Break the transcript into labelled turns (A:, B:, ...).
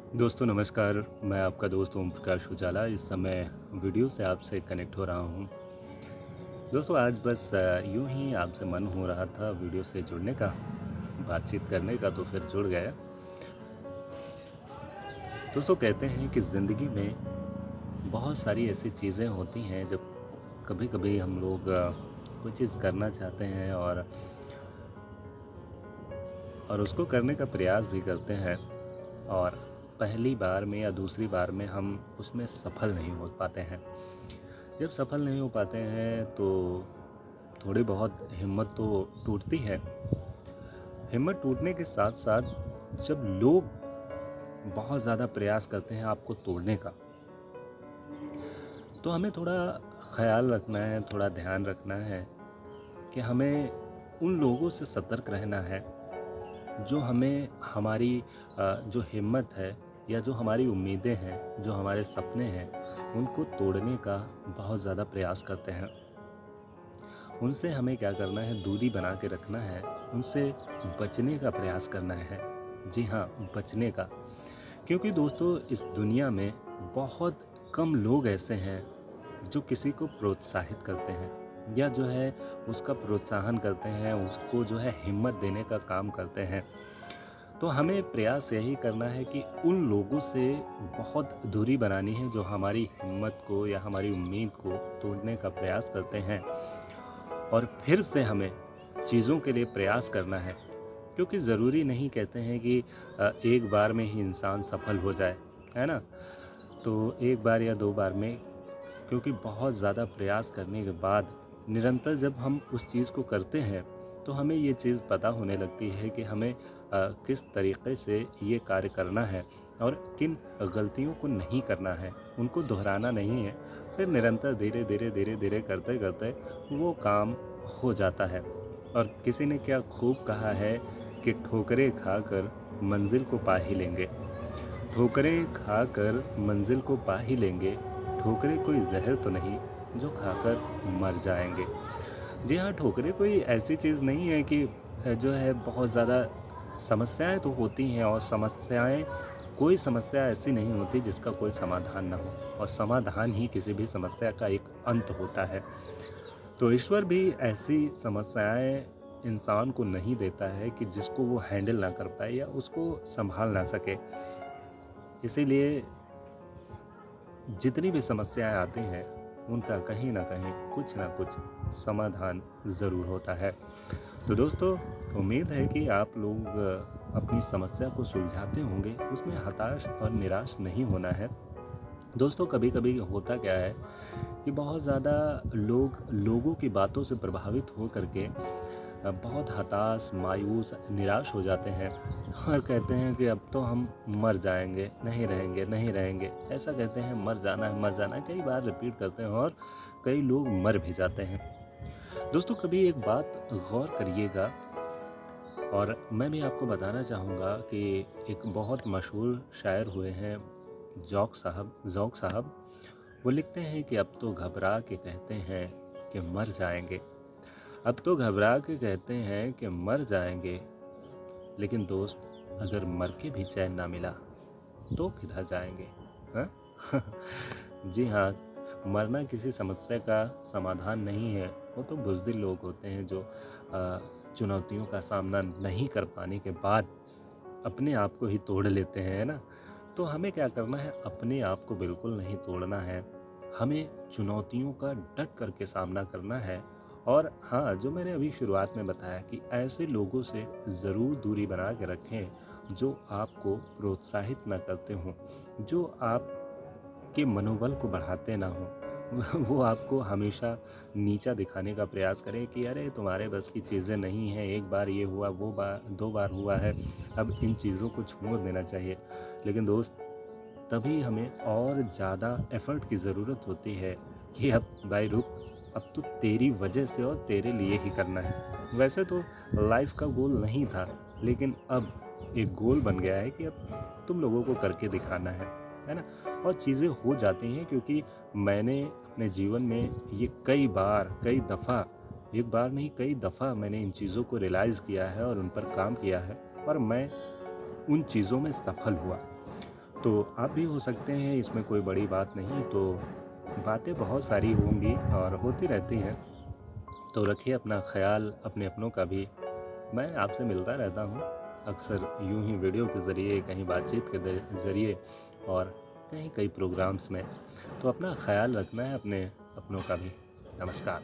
A: दोस्तों नमस्कार। मैं आपका दोस्त ओम प्रकाश उजाला इस समय वीडियो से आपसे कनेक्ट हो रहा हूँ। दोस्तों आज बस यूँ ही आपसे मन हो रहा था वीडियो से जुड़ने का, बातचीत करने का, तो फिर जुड़ गए। दोस्तों कहते हैं कि ज़िंदगी में बहुत सारी ऐसी चीज़ें होती हैं जब कभी-कभी हम लोग कोई चीज़ करना चाहते हैं और उसको करने का प्रयास भी करते हैं और पहली बार में या दूसरी बार में हम उसमें सफल नहीं हो पाते हैं। जब सफल नहीं हो पाते हैं तो थोड़ी बहुत हिम्मत तो टूटती है। हिम्मत टूटने के साथ-साथ जब लोग बहुत ज़्यादा प्रयास करते हैं आपको तोड़ने का, तो हमें थोड़ा ख़्याल रखना है, थोड़ा ध्यान रखना है कि हमें उन लोगों से सतर्क रहना है जो हमें हमारी जो हिम्मत है या जो हमारी उम्मीदें हैं, जो हमारे सपने हैं, उनको तोड़ने का बहुत ज़्यादा प्रयास करते हैं। उनसे हमें क्या करना है, दूरी बना के रखना है, उनसे बचने का प्रयास करना है। जी हाँ, बचने का। क्योंकि दोस्तों इस दुनिया में बहुत कम लोग ऐसे हैं जो किसी को प्रोत्साहित करते हैं या जो है उसका प्रोत्साहन करते हैं, उसको जो है हिम्मत देने का काम करते हैं। तो हमें प्रयास यही करना है कि उन लोगों से बहुत दूरी बनानी है जो हमारी हिम्मत को या हमारी उम्मीद को तोड़ने का प्रयास करते हैं और फिर से हमें चीज़ों के लिए प्रयास करना है। क्योंकि ज़रूरी नहीं कहते हैं कि एक बार में ही इंसान सफल हो जाए, है ना? तो एक बार या 2 बार में, क्योंकि बहुत ज़्यादा प्रयास करने के बाद निरंतर जब हम उस चीज़ को करते हैं, तो हमें ये चीज़ पता होने लगती है कि हमें किस तरीक़े से ये कार्य करना है और किन गलतियों को नहीं करना है, उनको दोहराना नहीं है। फिर निरंतर धीरे-धीरे, धीरे-धीरे करते-करते वो काम हो जाता है। और किसी ने क्या खूब कहा है कि ठोकरें खाकर मंज़िल को पा ही लेंगे। ठोकरें खाकर मंज़िल को पा ही लेंगे, ठोकरें कोई ज़हर तो नहीं जो खाकर मर जाएँगे। जी हाँ, ठोकरें कोई ऐसी चीज़ नहीं है कि जो है बहुत ज़्यादा समस्याएँ तो होती हैं और कोई समस्या ऐसी नहीं होती जिसका कोई समाधान ना हो और समाधान ही किसी भी समस्या का एक अंत होता है। तो ईश्वर भी ऐसी समस्याएँ इंसान को नहीं देता है कि जिसको वो हैंडल ना कर पाए या उसको सँभाल ना सके। इसीलिए जितनी भी समस्याएँ आती हैं, उनका कहीं न कहीं कुछ न कुछ समाधान ज़रूर होता है। तो दोस्तों, उम्मीद है कि आप लोग अपनी समस्या को सुलझाते होंगे, उसमें हताश और निराश नहीं होना है। दोस्तों कभी-कभी होता क्या है कि बहुत ज़्यादा लोग लोगों की बातों से प्रभावित हो कर के बहुत हताश, मायूस, निराश हो जाते हैं और कहते हैं कि अब तो हम मर जाएँगे, नहीं रहेंगे, नहीं रहेंगे। ऐसा कहते हैं मर जाना है, कई बार रिपीट करते हैं और कई लोग मर भी जाते हैं। दोस्तों कभी एक बात गौर करिएगा और मैं भी आपको बताना चाहूँगा कि एक बहुत मशहूर शायर हुए हैं ज़ौक़ साहब। वो लिखते हैं कि अब तो घबरा के कहते हैं कि मर जाएँगे। अब तो घबरा के कहते हैं कि मर जाएँगे, लेकिन दोस्त अगर मर के भी चैन ना मिला, तो किधर जाएँगे? हाँ? जी हाँ, मरना किसी समस्या का समाधान नहीं है, वो तो बुज़दिल लोग होते हैं जो चुनौतियों का सामना नहीं कर पाने के बाद अपने आप को ही तोड़ लेते हैं, है ना? तो हमें क्या करना है, अपने आप को बिल्कुल नहीं तोड़ना है। हमें चुनौतियों का डट कर के सामना करना है और हाँ, जो मैंने अभी शुरुआत में बताया कि ऐसे लोगों से ज़रूर दूरी बना के रखें, जो आपको प्रोत्साहित ना करते हों, जो आपके मनोबल को बढ़ाते ना हों। वो आपको हमेशा नीचा दिखाने का प्रयास करें कि अरे तुम्हारे बस की चीज़ें नहीं हैं, एक बार ये हुआ, वो बार 2 बार हुआ है, अब इन चीज़ों को छोड़ देना चाहिए। लेकिन दोस्त तभी हमें और ज़्यादा एफ़र्ट की ज़रूरत होती है कि अब भाई रुक, अब तो तेरी वजह से और तेरे लिए ही करना है। वैसे तो लाइफ़ का गोल नहीं था, लेकिन अब एक गोल बन गया है कि अब तुम लोगों को करके दिखाना है ना? और चीज़ें हो जाती हैं क्योंकि मैंने अपने जीवन में ये कई बार, कई दफ़ा, एक बार नहीं कई दफ़ा मैंने इन चीज़ों को रियलाइज़ किया है और उन पर काम किया है और मैं उन चीज़ों में सफल हुआ। तो आप भी हो सकते हैं, इसमें कोई बड़ी बात नहीं। तो बातें बहुत सारी होंगी और होती रहती हैं। तो रखिए अपना ख़्याल, अपने अपनों का भी। मैं आपसे मिलता रहता हूँ, अक्सर यूँ ही वीडियो के ज़रिए, कहीं बातचीत के ज़रिए और कहीं कई प्रोग्राम्स में। तो अपना ख़्याल रखना है, अपने अपनों का भी। नमस्कार।